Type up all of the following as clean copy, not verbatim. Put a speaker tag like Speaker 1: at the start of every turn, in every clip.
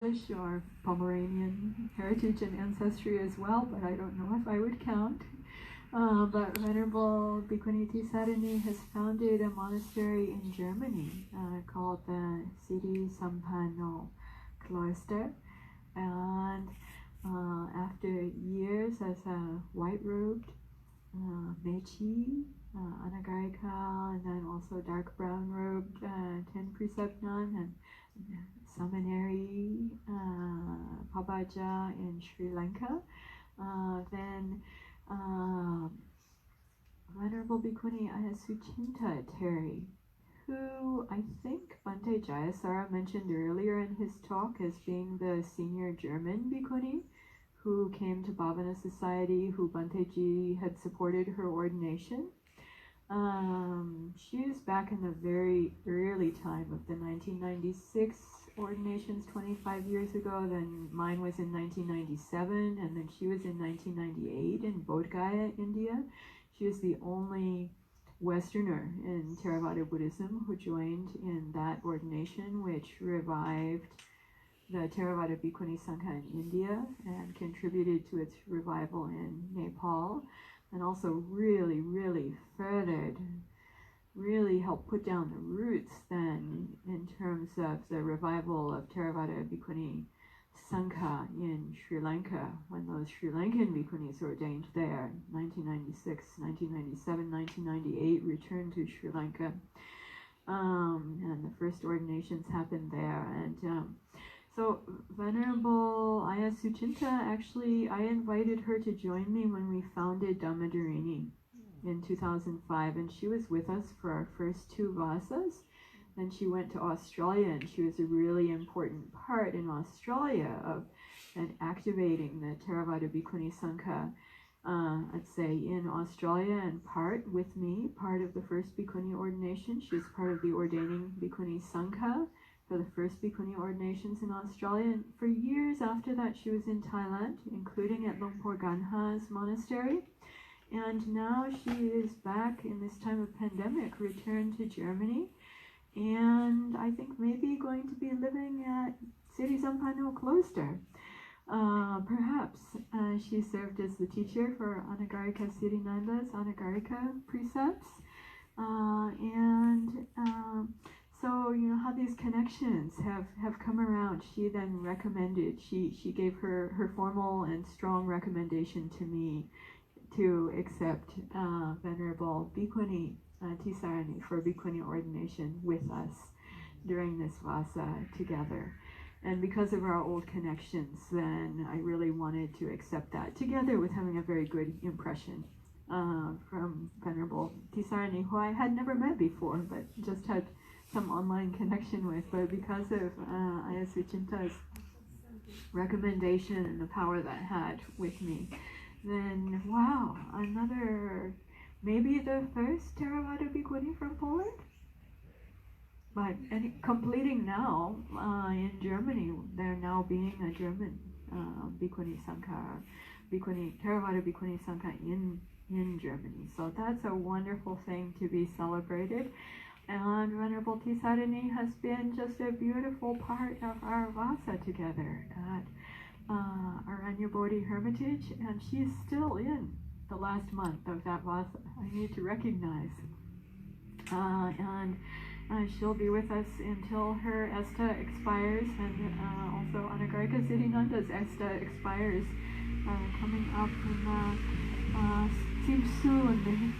Speaker 1: or Pomeranian heritage and ancestry as well, but I don't know if I would count. But Venerable Bhikkhuni Tisarani has founded a monastery in Germany called the Siddhi Sampano Cloister. And after years as a white-robed Mechi, Anagarika, and then also dark brown-robed 10-precept nun, and seminary Pabaja in Sri Lanka. Then Venerable Bhikkhuni Ayasuchinta Terry, who I think Bhante Jayasara mentioned earlier in his talk as being the senior German Bhikkhuni who came to Bhavana Society, who Bhante Ji had supported her ordination. She was back in the very early time of the 1996 ordinations 25 years ago. Then mine was in 1997, and then she was in 1998 in Bodh Gaya, India. She was the only Westerner in Theravada Buddhism who joined in that ordination, which revived the Theravada Bhikkhuni Sangha in India and contributed to its revival in Nepal, and also really, really furthered, really helped put down the roots then in terms of the revival of Theravada Bhikkhuni Sangha in Sri Lanka, when those Sri Lankan Bhikkhunis ordained there, 1996, 1997, 1998, returned to Sri Lanka, and the first ordinations happened there. And so Venerable Ayasuchinta, actually, I invited her to join me when we founded Dhammadharini in 2005, and she was with us for our first two Vasas. Then she went to Australia, and she was a really important part in Australia of and activating the Theravada Bhikkhuni Sangha, I'd say in Australia, and part with me, part of the first Bhikkhuni ordination. She was part of the ordaining Bhikkhuni Sangha for the first Bhikkhuni ordinations in Australia. And for years after that, she was in Thailand, including at Lumpur Ganha's monastery. And now she is back in this time of pandemic, returned to Germany, and I think maybe going to be living at Siddhi Sampano Cloister. Perhaps she served as the teacher for Anagarika Siddhinanda's Anagarika precepts. So, you know, how these connections have come around. She then recommended, she gave her formal and strong recommendation to me to accept Venerable Bhikkhuni Tisarani for Bhikkhuni ordination with us during this Vasa together. And because of our old connections, then I really wanted to accept that, together with having a very good impression from Venerable Tisarani, who I had never met before, but just had some online connection with. But because of Ayasuchinta's recommendation and the power that had with me, then wow, another, maybe the first Theravada Bhikkhuni from Poland, but completing now in Germany. They're now being a German Bhikkhuni Sangha, Theravada Bhikkhuni Sangha in Germany. So that's a wonderful thing to be celebrated. And Venerable Tisarani has been just a beautiful part of our Vasa together at Aranya Bodhi Hermitage, and she is still in the last month of that Vasa. I need to recognize. And she'll be with us until her Esta expires, and also Anagarika Siddhinanda's Esta expires, coming up seems soon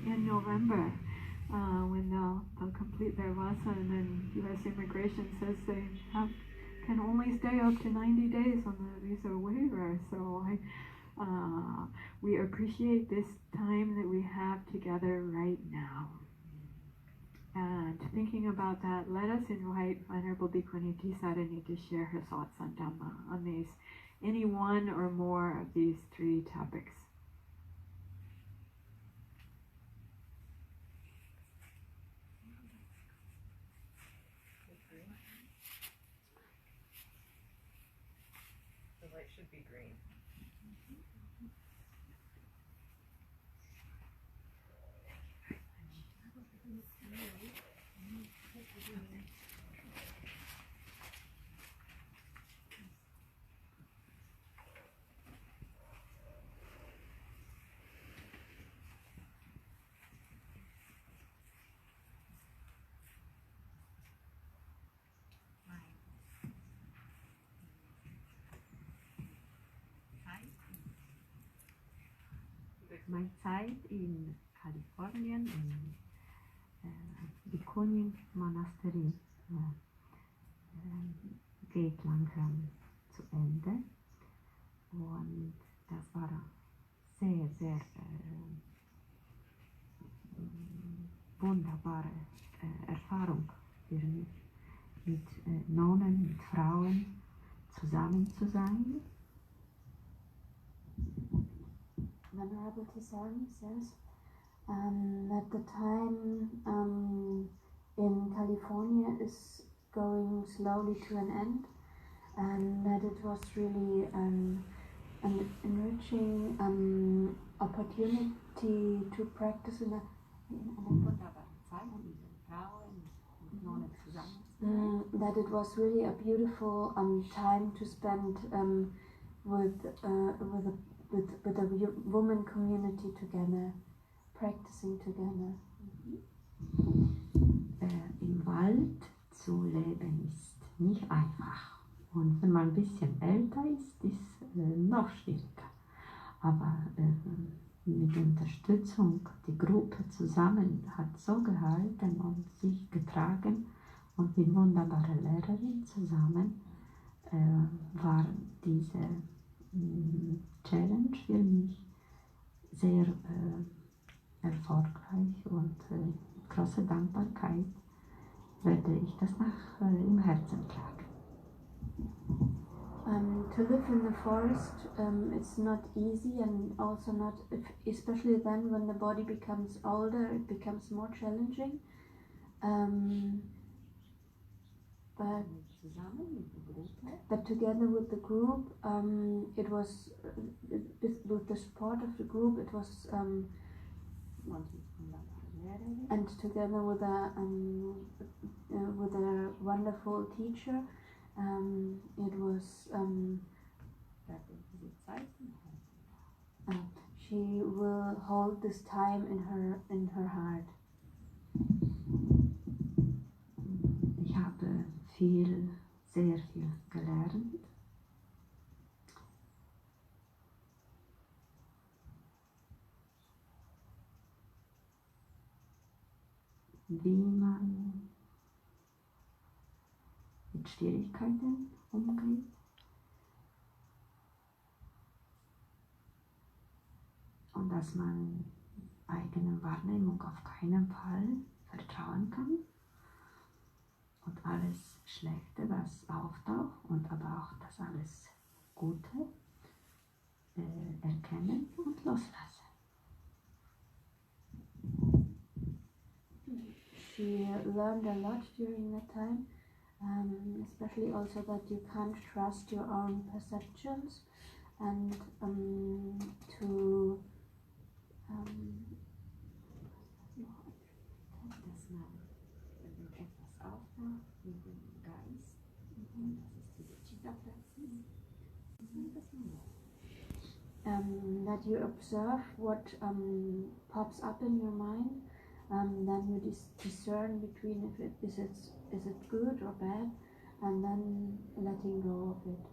Speaker 1: in November, when they'll complete their Vasa, and then U.S. Immigration says they can only stay up to 90 days on the visa waiver. So we appreciate this time that we have together right now. And thinking about that, let us invite Venerable Bhikkhuni Tisarani to share her thoughts on Dhamma, on these, any one or more of these three topics.
Speaker 2: The light should be green. meine Zeit in Kalifornien, in Bhikkhuni Monastery, geht langsam zu Ende. Und das war sehr, sehr wunderbare Erfahrung für mich, mit Nonnen, mit Frauen zusammen zu sein.
Speaker 3: Venerable Tisang says that the time in California is going slowly to an end, and that it was really an enriching opportunity to practice in a that it was really a beautiful time to spend with a woman community together, practicing together.
Speaker 2: Im Wald zu leben ist nicht einfach. Und wenn man ein bisschen älter ist, ist es noch schwieriger. Aber mit Unterstützung, die Gruppe zusammen hat so gehalten und sich getragen, und mit wunderbarer Lehrerin zusammen war diese Challenge für mich sehr erfolgreich, und große Dankbarkeit werde ich das im Herzen tragen.
Speaker 3: To live in the forest, it's not easy, and also not, especially then when the body becomes older, it becomes more challenging. But together with the group, it was with the support of the group, it was and together with a wonderful teacher, it was she will hold this time in her heart.
Speaker 2: Ich habe sehr viel gelernt. Wie man mit Schwierigkeiten umgeht. Und dass man eigener Wahrnehmung auf keinen Fall vertrauen kann. Und alles Schlechte, was auftaucht, und aber auch das alles Gute erkennen und loslassen.
Speaker 3: She learned a lot during that time, especially also that you can't trust your own perceptions, and to
Speaker 2: dass man, wenn etwas auftaucht mit dem Geist, und das ist diese Chitta-Praxis,
Speaker 3: that you observe what pops up in your mind, then you discern between if it is it good or bad, and then letting go of it.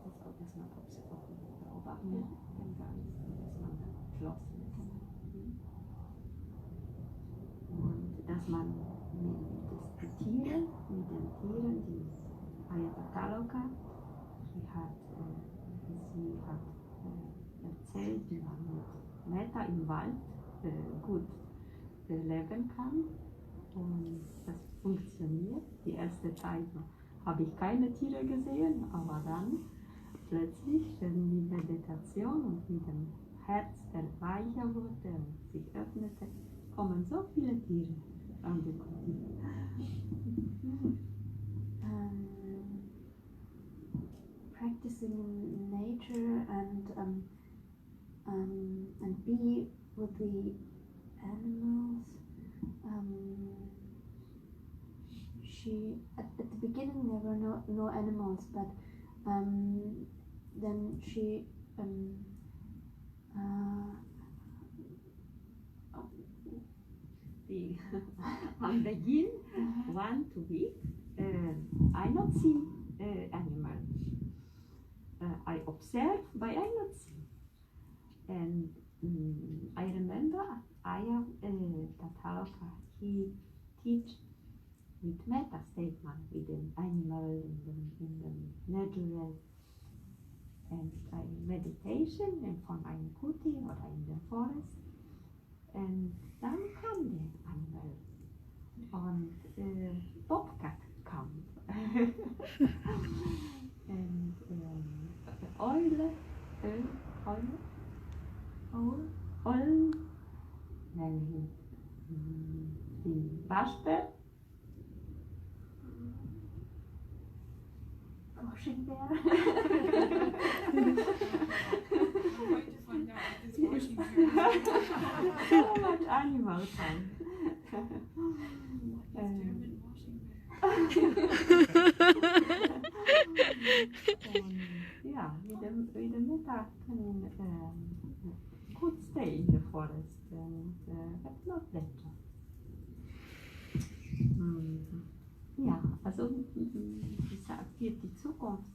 Speaker 2: Dass man beobachtet den Geist, und dass man geschlossen ist. Und dass man mit den Tieren, die Ayatologa, sie hat erzählt, wie man mit Metta im Wald gut leben kann, und das funktioniert. Die erste Zeit habe ich keine Tiere gesehen, aber dann plötzlich, wenn die Meditation und mit dem Herz, der weicher wurde und sich öffnete, kommen so viele Tiere angekommen.
Speaker 3: Practicing in nature and be with the animals. She at the beginning there were no animals, but then she
Speaker 2: Am Beginn want to be, I not see animals. I observe, but I not see. And I remember Aya Tataloka, he teach with meta statement, with an animal in the natural, and meditation and von einem Kuti oder in the forest, and dann kam der Animal und Bobcat kam and Eule, nämlich die Waschbär,
Speaker 3: Washing bear.
Speaker 2: So much animal time. Yeah, with the meta could stay in the forest and but not better. Ja, also für die Zukunft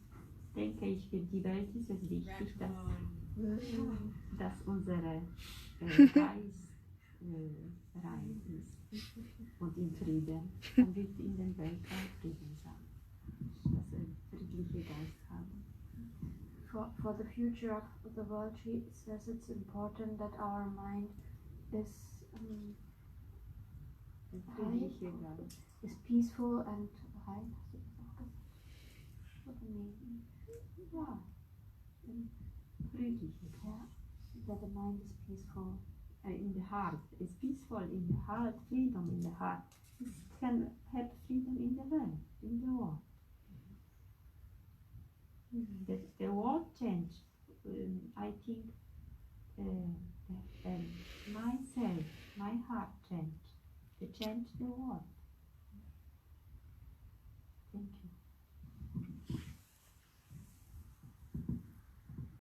Speaker 2: denke ich, für die Welt ist es wichtig, dass unsere Geist rein ist und in Frieden. Dann wird in der Welt auch Frieden sein. Dass wir friedliche Geist haben.
Speaker 3: For the future of the world, she says it's important that our mind is
Speaker 2: Friedliche Geist.
Speaker 3: is peaceful and high. What do you mean?
Speaker 2: Ja, friedliche Geist.
Speaker 3: Yeah, that the mind is peaceful.
Speaker 2: In the heart, is peaceful in the heart, freedom in the heart. It can have freedom in the world, in the world. The world changed. I think myself, my heart changed. It changed the world.